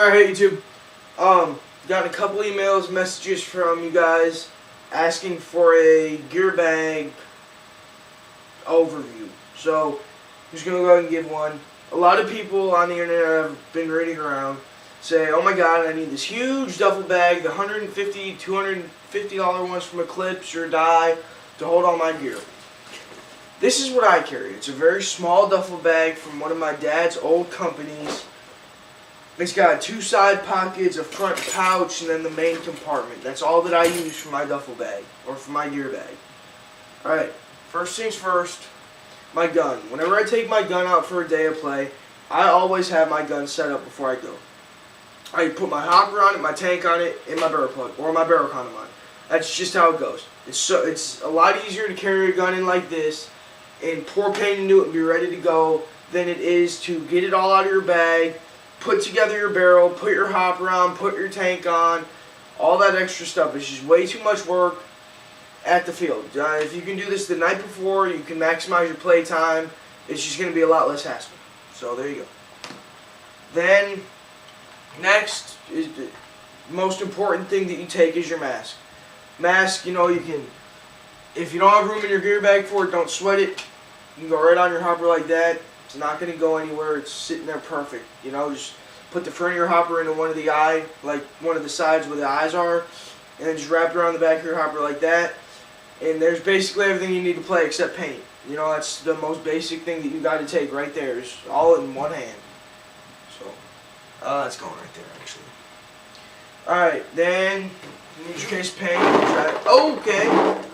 Alright, YouTube. Got a couple emails, messages from you guys asking for a gear bag overview. So, I'm just going to go ahead and give one. A lot of people on the internet have been reading around say, oh my god, I need this huge duffel bag, the $150, $250 ones from Eclipse or Dye to hold all my gear. This is what I carry. It's a very small duffel bag from one of my dad's old companies. It's got two side pockets, a front pouch, and then the main compartment. That's all that I use for my duffel bag, or for my gear bag. Alright, first things first, my gun. Whenever I take my gun out for a day of play, I always have my gun set up before I go. I put my hopper on it, my tank on it, and my barrel plug, or my barrel condom on it. That's just how it goes. It's a lot easier to carry a gun in like this and pour paint into it and be ready to go than it is to get it all out of your bag, put together your barrel, put your hopper on, put your tank on, all that extra stuff. It's just way too much work at the field. If you can do this the night before, you can maximize your play time. It's just going to be a lot less hassle. So there you go. Then, next is the most important thing that you take is your mask. Mask, you know, you can, if you don't have room in your gear bag for it, don't sweat it. You can go right on your hopper like that. It's not going to go anywhere. It's sitting there perfect. You know, just put the front of your hopper into one of the one of the sides where the eyes are, and then just wrap it around the back of your hopper like that. And there's basically everything you need to play except paint. You know, that's the most basic thing that you got to take right there. Is all in one hand. So, that's going right there actually. Alright, then use your case paint,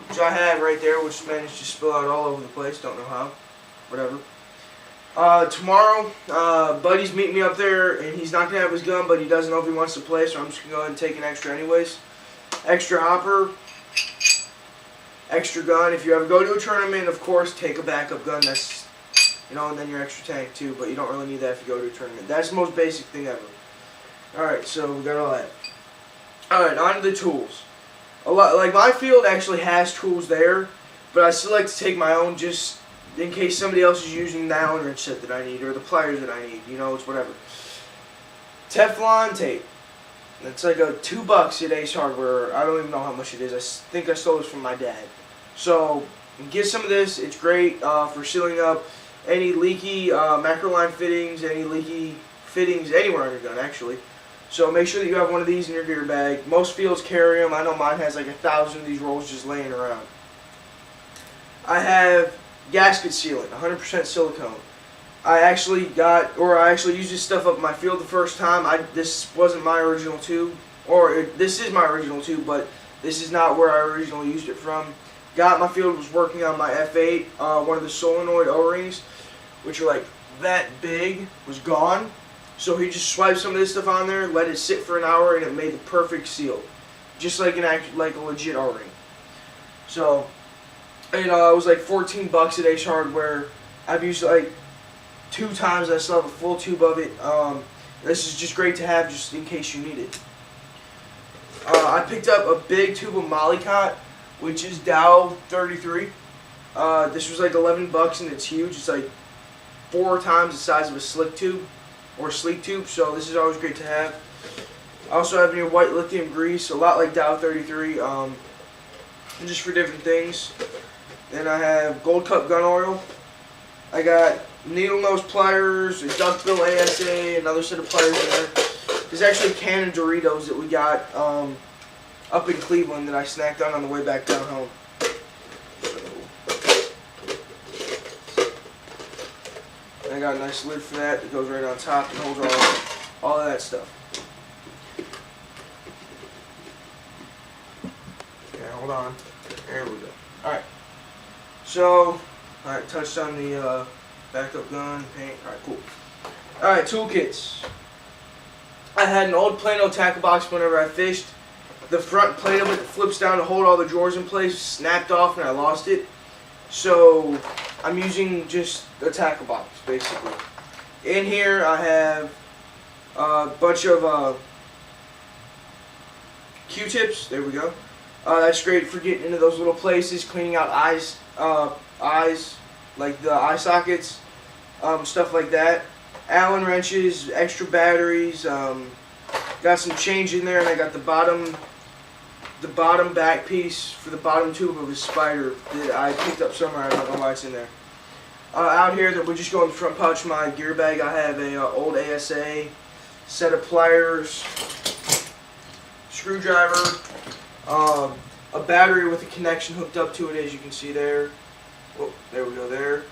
which I have right there, which managed to spill out all over the place. Don't know how. Whatever. Tomorrow, Buddy's meeting me up there, and he's not going to have his gun, but he doesn't know if he wants to play, so I'm just going to go ahead and take an extra anyways. Extra hopper, extra gun. If you ever go to a tournament, of course, take a backup gun. That's, you know, and then your extra tank too, but you don't really need that if you go to a tournament. That's the most basic thing ever. Alright, so we got all that. Alright, on to the tools. Like my field actually has tools there, but I still like to take my own just in case somebody else is using the Allen wrench set that I need, or the pliers that I need, you know, it's whatever. Teflon tape. It's like $2 at Ace Hardware. I don't even know how much it is. I think I stole this from my dad. So, get some of this. It's great for sealing up any leaky macroline fittings, any leaky fittings anywhere on your gun, actually. So make sure that you have one of these in your gear bag. Most fields carry them. I know mine has like 1,000 of these rolls just laying around. I have gasket sealant, 100% silicone. I actually used this stuff up in my field the first time. This wasn't my original tube, this is my original tube, but this is not where I originally used it from. My field was working on my F8, one of the solenoid O-rings, which are like that big, was gone. So he just swiped some of this stuff on there, let it sit for an hour, and it made the perfect seal, just like a legit O-ring. So, it was like $14 at Ace Hardware. I've used it like 2 times. I still have a full tube of it. This is just great to have just in case you need it. I picked up a big tube of Molycot, which is Dow 33. This was like $11 and it's huge. It's like 4 times the size of a slick tube or sleek tube, so this is always great to have. I also have your white lithium grease, a lot like Dow 33, just for different things. Then I have Gold Cup gun oil. I got needle nose pliers, a duckbill ASA, another set of pliers in there. There's actually a can of Doritos that we got up in Cleveland that I snacked on the way back down home. I got a nice lid for that that goes right on top and holds all of that stuff. Okay, hold on. There we go. Alright. So, alright, touched on the backup gun, paint. Alright, cool. Alright, toolkits. I had an old Plano tackle box whenever I fished. The front plate of it flips down to hold all the drawers in place, snapped off, and I lost it. So, I'm using just a tackle box, basically. In here, I have a bunch of Q-tips. There we go. That's great for getting into those little places, cleaning out eyes, like the eye sockets, stuff like that. Allen wrenches, extra batteries, Got some change in there, and I got the bottom back piece for the bottom tube of his Spider that I picked up somewhere. I don't know why it's in there. Out here, that would just go in the front pouch of my gear bag. I have a old ASA set of pliers, screwdriver, a battery with a connection hooked up to it, as you can see there. Oh, there we go there.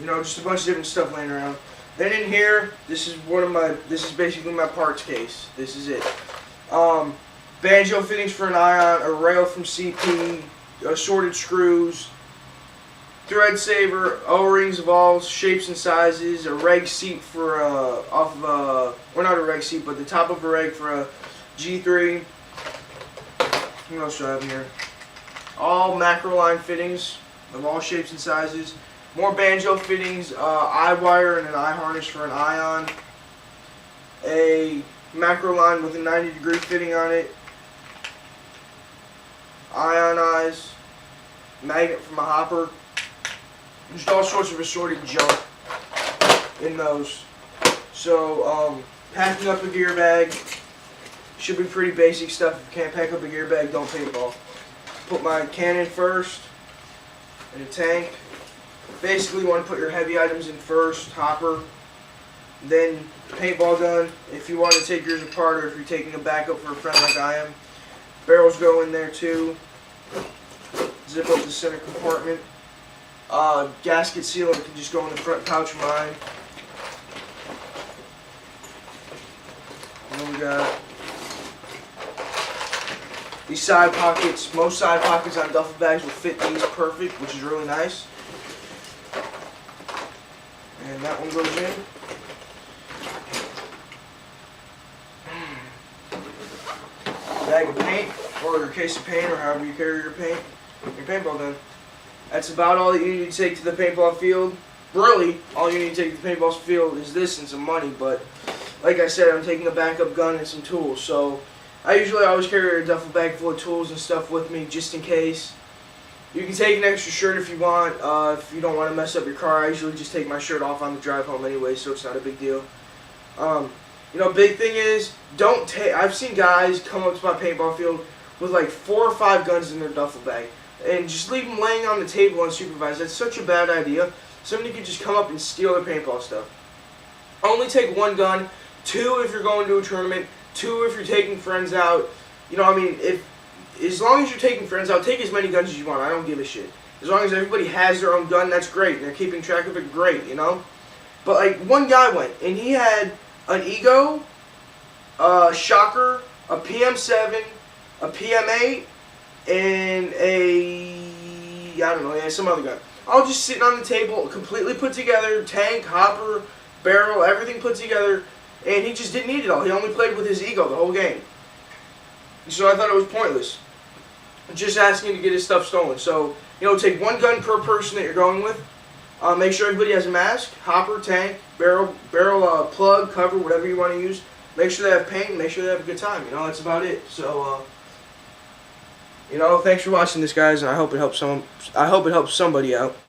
You know, just a bunch of different stuff laying around. Then in here, this is basically my parts case. This is it. Banjo fittings for an Ion, a rail from CP, assorted screws, thread saver, O-rings of all shapes and sizes, a reg seat for well, not a reg seat, but the top of a reg for a G3. What else do I have in here? All macro line fittings of all shapes and sizes. More banjo fittings, eye wire and an eye harness for an Ion. A macro line with a 90-degree fitting on it. Ion eyes. Magnet from a hopper. Just all sorts of assorted junk in those. So, packing up a gear bag should be pretty basic stuff. If you can't pack up a gear bag, don't paintball. Put my cannon first in a tank. Basically, you want to put your heavy items in first, hopper, then paintball gun. If you want to take yours apart, or if you're taking a backup for a friend like I am, barrels go in there too. Zip up the center compartment. Gasket sealant can just go in the front pouch of mine. And then we got these side pockets. Most side pockets on duffel bags will fit these perfect, which is really nice. And that one goes in. Bag of paint, or your case of paint, or however you carry your paint. Your paintball gun. That's about all that you need to take to the paintball field. Really, all you need to take to the paintball field is this and some money, but like I said, I'm taking a backup gun and some tools. So I usually always carry a duffel bag full of tools and stuff with me just in case. You can take an extra shirt if you want. If you don't want to mess up your car, I usually just take my shirt off on the drive home anyway, so it's not a big deal. You know, big thing is, don't take. I've seen guys come up to my paintball field with like 4 or 5 guns in their duffel bag, and just leave them laying on the table unsupervised. That's such a bad idea. Somebody could just come up and steal their paintball stuff. Only take 1 gun. 2 if you're going to a tournament. 2 if you're taking friends out. You know, I mean, as long as you're taking friends out, take as many guns as you want. I don't give a shit. As long as everybody has their own gun, that's great. And they're keeping track of it, great, you know? But, like, one guy went, and he had an Ego, a Shocker, a PM7, a PM8, and I don't know, yeah, some other gun. All just sitting on the table, completely put together, tank, hopper, barrel, everything put together, and he just didn't need it all. He only played with his Ego the whole game. So I thought it was pointless. Just asking to get his stuff stolen. So, you know, take 1 gun per person that you're going with. Make sure everybody has a mask, hopper, tank, barrel, plug, cover, whatever you want to use. Make sure they have paint, and make sure they have a good time. You know, that's about it. So, you know, thanks for watching this, guys, and I hope it helps somebody out.